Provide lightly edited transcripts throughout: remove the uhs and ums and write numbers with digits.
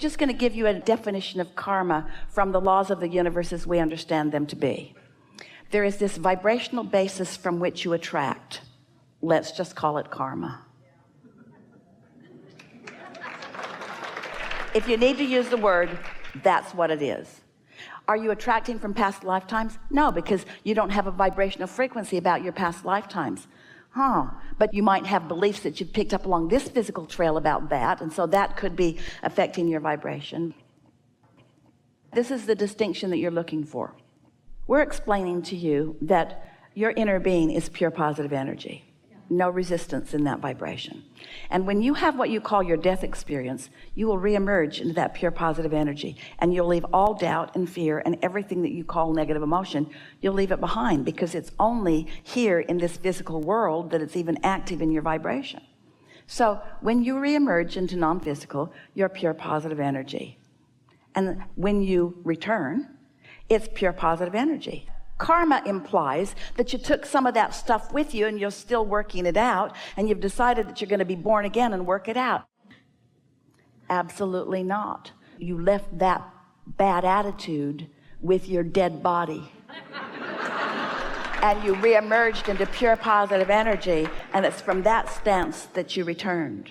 just going to give you a definition of karma from the laws of the universe as we understand them to be. There is this vibrational basis from which you attract. Let's just call it karma. If you need to use the word, that's what it is. Are you attracting from past lifetimes? No, because you don't have a vibrational frequency about your past lifetimes. But you might have beliefs that you've picked up along this physical trail about that, and so that could be affecting your vibration. This is the distinction that you're looking for. We're explaining to you that your inner being is pure positive energy. No resistance in that vibration. And when you have what you call your death experience, you will reemerge into that pure positive energy, and you'll leave all doubt and fear and everything that you call negative emotion. You'll leave it behind, because it's only here in this physical world that it's even active in your vibration. So when you reemerge into non-physical, you're pure positive energy. And when you return, it's pure positive energy. Karma implies that you took some of that stuff with you and you're still working it out, and you've decided that you're going to be born again and work it out. Absolutely not. You left that bad attitude with your dead body. And you reemerged into pure positive energy, and it's from that stance that you returned.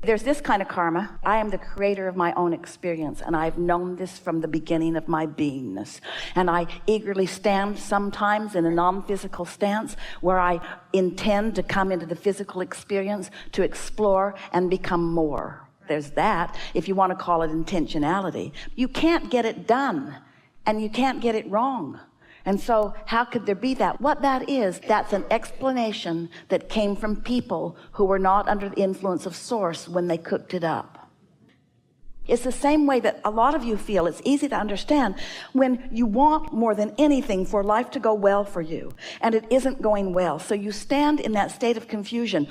There's this kind of karma. I am the creator of my own experience, and I've known this from the beginning of my beingness. And I eagerly stand sometimes in a non-physical stance where I intend to come into the physical experience to explore and become more. There's that, if you want to call it intentionality. You can't get it done, and you can't get it wrong. And so how could there be that? What that is, that's an explanation that came from people who were not under the influence of source when they cooked it up. It's the same way that a lot of you feel. It's easy to understand when you want more than anything for life to go well for you, and it isn't going well. So you stand in that state of confusion.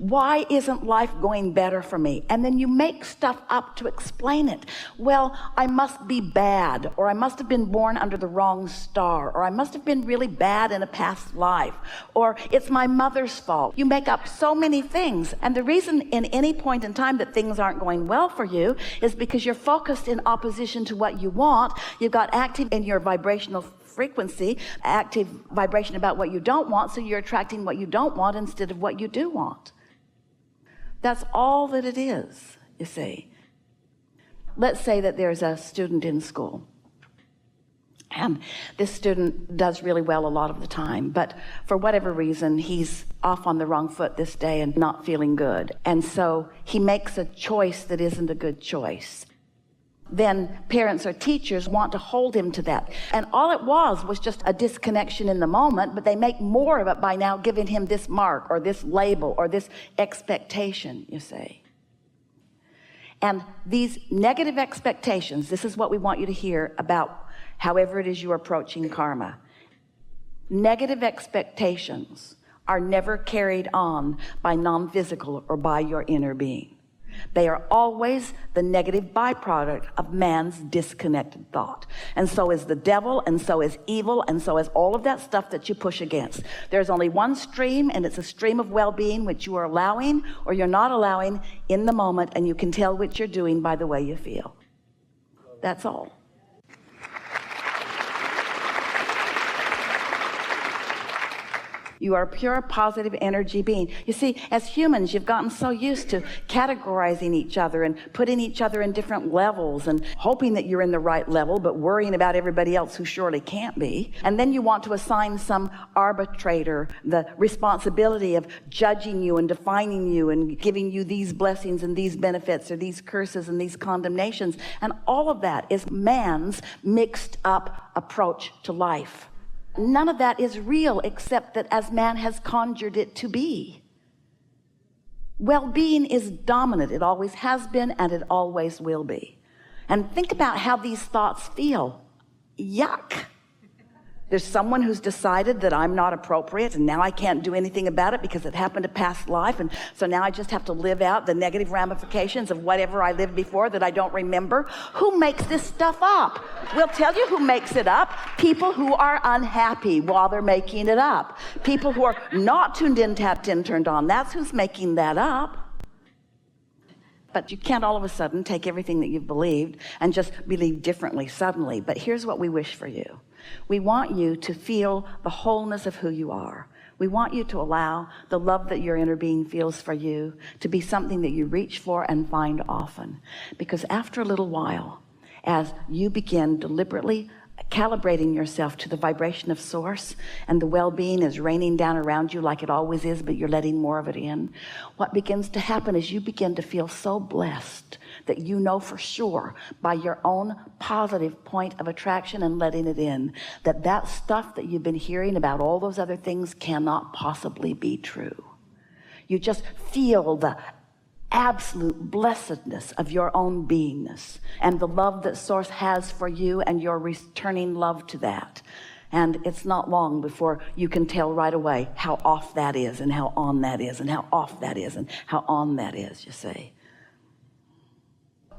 Why isn't life going better for me? And then you make stuff up to explain it. Well, I must be bad, or I must have been born under the wrong star, or I must have been really bad in a past life, or it's my mother's fault. You make up so many things. And the reason in any point in time that things aren't going well for you is because you're focused in opposition to what you want. You've got active in your vibrational frequency, active vibration about what you don't want, so you're attracting what you don't want instead of what you do want. That's all that it is, you see. Let's say that there's a student in school, and this student does really well a lot of the time, but for whatever reason, he's off on the wrong foot this day and not feeling good. And so he makes a choice that isn't a good choice. Then parents or teachers want to hold him to that. And all it was just a disconnection in the moment, but they make more of it by now giving him this mark or this label or this expectation, you see. And these negative expectations, this is what we want you to hear about however it is you're approaching karma. Negative expectations are never carried on by non-physical or by your inner being. They are always the negative byproduct of man's disconnected thought. And so is the devil, and so is evil, and so is all of that stuff that you push against. There's only one stream, and it's a stream of well-being which you are allowing or you're not allowing in the moment, and you can tell what you're doing by the way you feel. That's all. You are a pure positive energy being. You see, as humans, you've gotten so used to categorizing each other and putting each other in different levels and hoping that you're in the right level, but worrying about everybody else who surely can't be. And then you want to assign some arbitrator the responsibility of judging you and defining you and giving you these blessings and these benefits or these curses and these condemnations. And all of that is man's mixed up approach to life. None of that is real except that as man has conjured it to be. Well-being is dominant. It always has been, and it always will be. And think about how these thoughts feel. Yuck. There's someone who's decided that I'm not appropriate, and now I can't do anything about it because it happened to past life, and so now I just have to live out the negative ramifications of whatever I lived before that I don't remember. Who makes this stuff up? We'll tell you who makes it up. People who are unhappy while they're making it up. People who are not tuned in, tapped in, turned on. That's who's making that up. But you can't all of a sudden take everything that you've believed and just believe differently suddenly. But here's what we wish for you. We want you to feel the wholeness of who you are. We want you to allow the love that your inner being feels for you to be something that you reach for and find often. Because after a little while, as you begin deliberately calibrating yourself to the vibration of source, and the well-being is raining down around you like it always is, but you're letting more of it in, what begins to happen is you begin to feel so blessed that you know for sure by your own positive point of attraction and letting it in, that that stuff that you've been hearing about all those other things cannot possibly be true. You just feel the absolute blessedness of your own beingness and the love that source has for you, and you're returning love to that. And it's not long before you can tell right away how off that is, and how on that is, and how off that is, and how on that is, you see.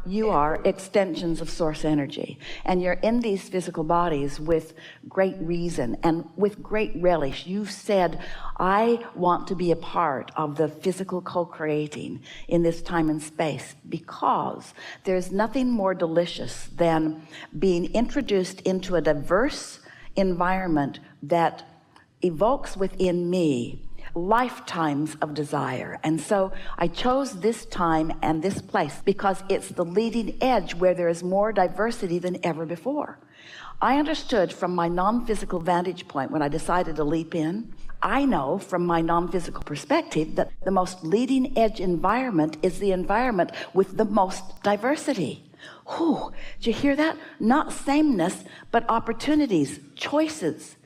You are extensions of source energy, and you're in these physical bodies with great reason and with great relish. You've said, I want to be a part of the physical co-creating in this time and space, because there's nothing more delicious than being introduced into a diverse environment that evokes within me lifetimes of desire. And so I chose this time and this place because it's the leading edge where there is more diversity than ever before. I understood from my non-physical vantage point when I decided to leap in. I know from my non-physical perspective that the most leading edge environment is the environment with the most diversity. Whew, did you hear that? Not sameness, but opportunities, choices.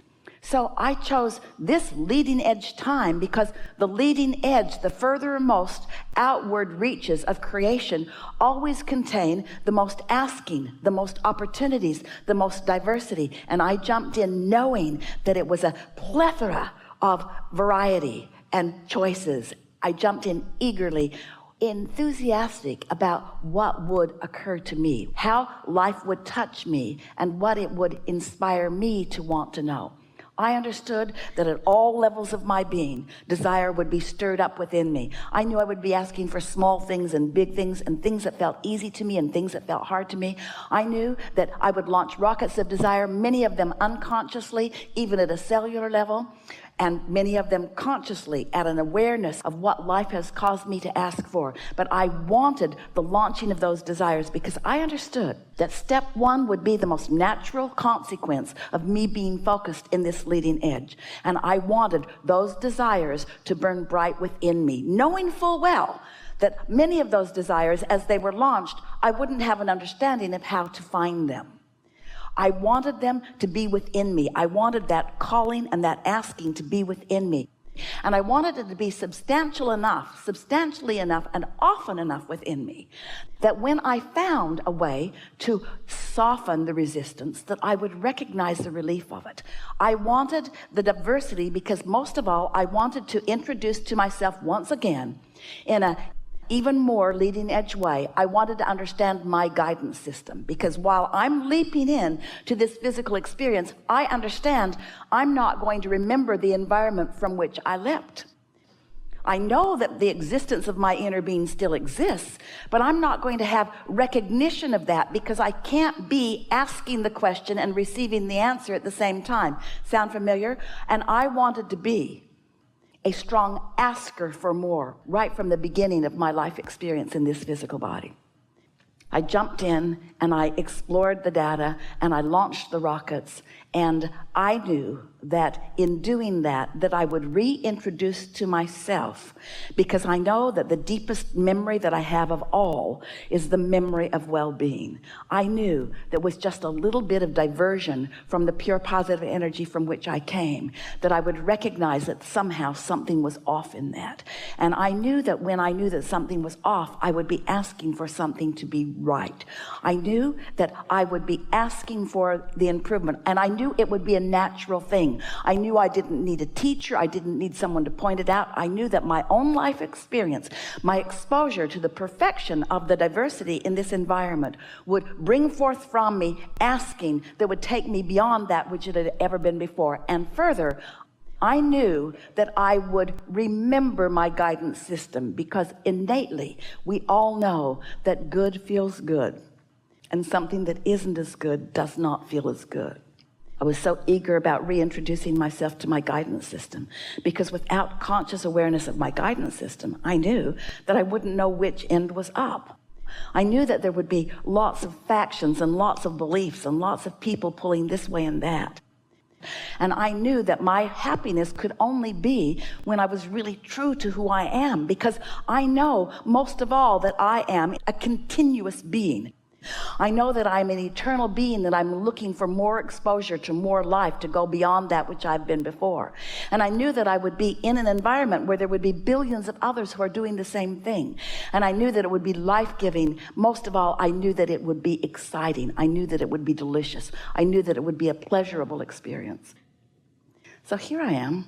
So I chose this leading edge time because the leading edge, the furthermost outward reaches of creation, always contain the most asking, the most opportunities, the most diversity. And I jumped in knowing that it was a plethora of variety and choices. I jumped in eagerly, enthusiastic about what would occur to me, how life would touch me, and what it would inspire me to want to know. I understood that at all levels of my being, desire would be stirred up within me. I knew I would be asking for small things and big things, and things that felt easy to me and things that felt hard to me. I knew that I would launch rockets of desire, many of them unconsciously, even at a cellular level, and many of them consciously at an awareness of what life has caused me to ask for. But I wanted the launching of those desires because I understood that step one would be the most natural consequence of me being focused in this leading edge. And I wanted those desires to burn bright within me, knowing full well that many of those desires, as they were launched, I wouldn't have an understanding of how to find them. I wanted them to be within me. I wanted that calling and that asking to be within me. And I wanted it to be substantially enough, and often enough within me that when I found a way to soften the resistance, that I would recognize the relief of it. I wanted the diversity because most of all, I wanted to introduce to myself once again in a even more leading edge way. I wanted to understand my guidance system, because while I'm leaping in to this physical experience, I understand I'm not going to remember the environment from which I leapt. I know that the existence of my inner being still exists, but I'm not going to have recognition of that because I can't be asking the question and receiving the answer at the same time. Sound familiar? And I wanted to be a strong asker for more right from the beginning of my life experience in this physical body. I jumped in and I explored the data and I launched the rockets, and I knew that in doing that I would reintroduce to myself, because I know that the deepest memory that I have of all is the memory of well-being. I knew that with just a little bit of diversion from the pure positive energy from which I came, that I would recognize that somehow something was off in that. And I knew that when I knew that something was off, I would be asking for something to be right. I knew that I would be asking for the improvement, and I knew it would be a natural thing. I knew I didn't need a teacher. I didn't need someone to point it out. I knew that my own life experience, my exposure to the perfection of the diversity in this environment would bring forth from me asking that would take me beyond that which it had ever been before. And further, I knew that I would remember my guidance system, because innately we all know that good feels good and something that isn't as good does not feel as good. I was so eager about reintroducing myself to my guidance system, because without conscious awareness of my guidance system, I knew that I wouldn't know which end was up. I knew that there would be lots of factions and lots of beliefs and lots of people pulling this way and that. And I knew that my happiness could only be when I was really true to who I am, because I know most of all that I am a continuous being. I know that I'm an eternal being, that I'm looking for more exposure to more life, to go beyond that which I've been before. And I knew that I would be in an environment where there would be billions of others who are doing the same thing. And I knew that it would be life-giving. Most of all, I knew that it would be exciting. I knew that it would be delicious. I knew that it would be a pleasurable experience. So here I am,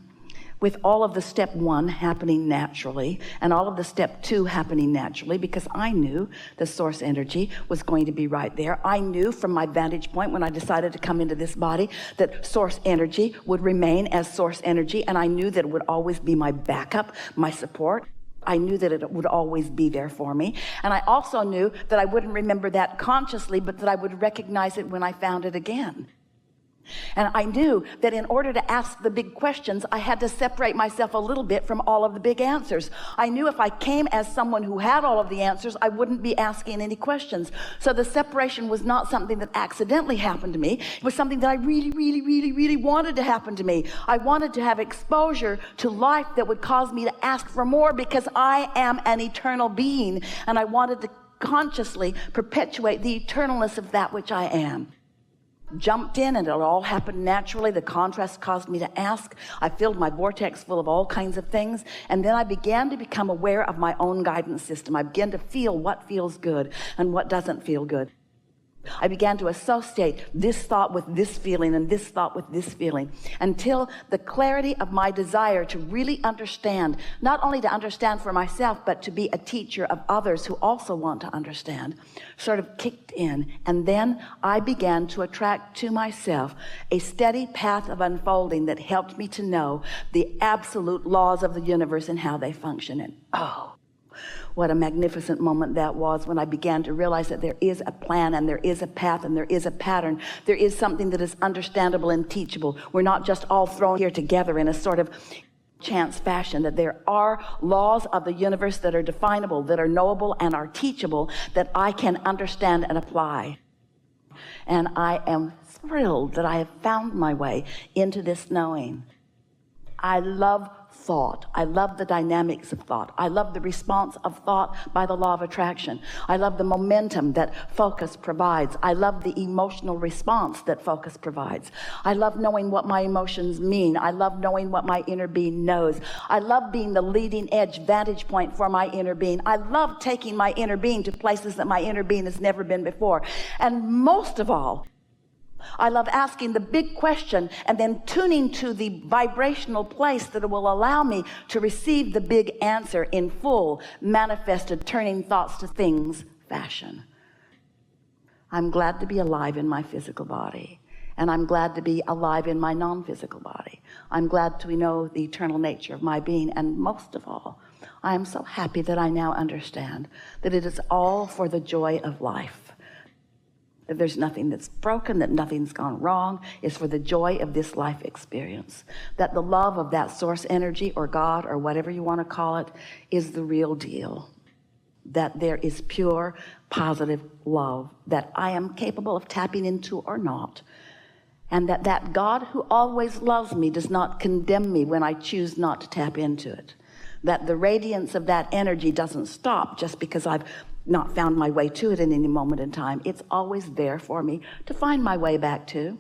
with all of the step 1 happening naturally and all of the step 2 happening naturally, because I knew the source energy was going to be right there. I knew from my vantage point when I decided to come into this body that source energy would remain as source energy, and I knew that it would always be my backup, my support. I knew that it would always be there for me. And I also knew that I wouldn't remember that consciously, but that I would recognize it when I found it again. And I knew that in order to ask the big questions, I had to separate myself a little bit from all of the big answers. I knew if I came as someone who had all of the answers, I wouldn't be asking any questions. So the separation was not something that accidentally happened to me. It was something that I really wanted to happen to me. I wanted to have exposure to life that would cause me to ask for more, because I am an eternal being, and I wanted to consciously perpetuate the eternalness of that which I am. Jumped in, and it all happened naturally. The contrast caused me to ask. I filled my vortex full of all kinds of things, and then I began to become aware of my own guidance system. I began to feel what feels good and what doesn't feel good. I began to associate this thought with this feeling and this thought with this feeling, until the clarity of my desire to really understand, not only to understand for myself, but to be a teacher of others who also want to understand, sort of kicked in. And then I began to attract to myself a steady path of unfolding that helped me to know the absolute laws of the universe and how they function. And what a magnificent moment that was, when I began to realize that there is a plan and there is a path and there is a pattern. There is something that is understandable and teachable. We're not just all thrown here together in a sort of chance fashion, that there are laws of the universe that are definable, that are knowable and are teachable, that I can understand and apply. And I am thrilled that I have found my way into this knowing. I love thought. I love the dynamics of thought. I love the response of thought by the law of attraction. I love the momentum that focus provides. I love the emotional response that focus provides. I love knowing what my emotions mean. I love knowing what my inner being knows. I love being the leading edge vantage point for my inner being. I love taking my inner being to places that my inner being has never been before. And most of all, I love asking the big question and then tuning to the vibrational place that will allow me to receive the big answer in full, manifested, turning thoughts to things fashion. I'm glad to be alive in my physical body, and I'm glad to be alive in my non-physical body. I'm glad to know the eternal nature of my being, and most of all, I am so happy that I now understand that it is all for the joy of life. That there's nothing that's broken, that nothing's gone wrong. It's for the joy of this life experience. That the love of that source energy, or God, or whatever you want to call it, is the real deal. That there is pure, positive love that I am capable of tapping into or not. And that God who always loves me does not condemn me when I choose not to tap into it. That the radiance of that energy doesn't stop just because I've not found my way to it in any moment in time. It's always there for me to find my way back to.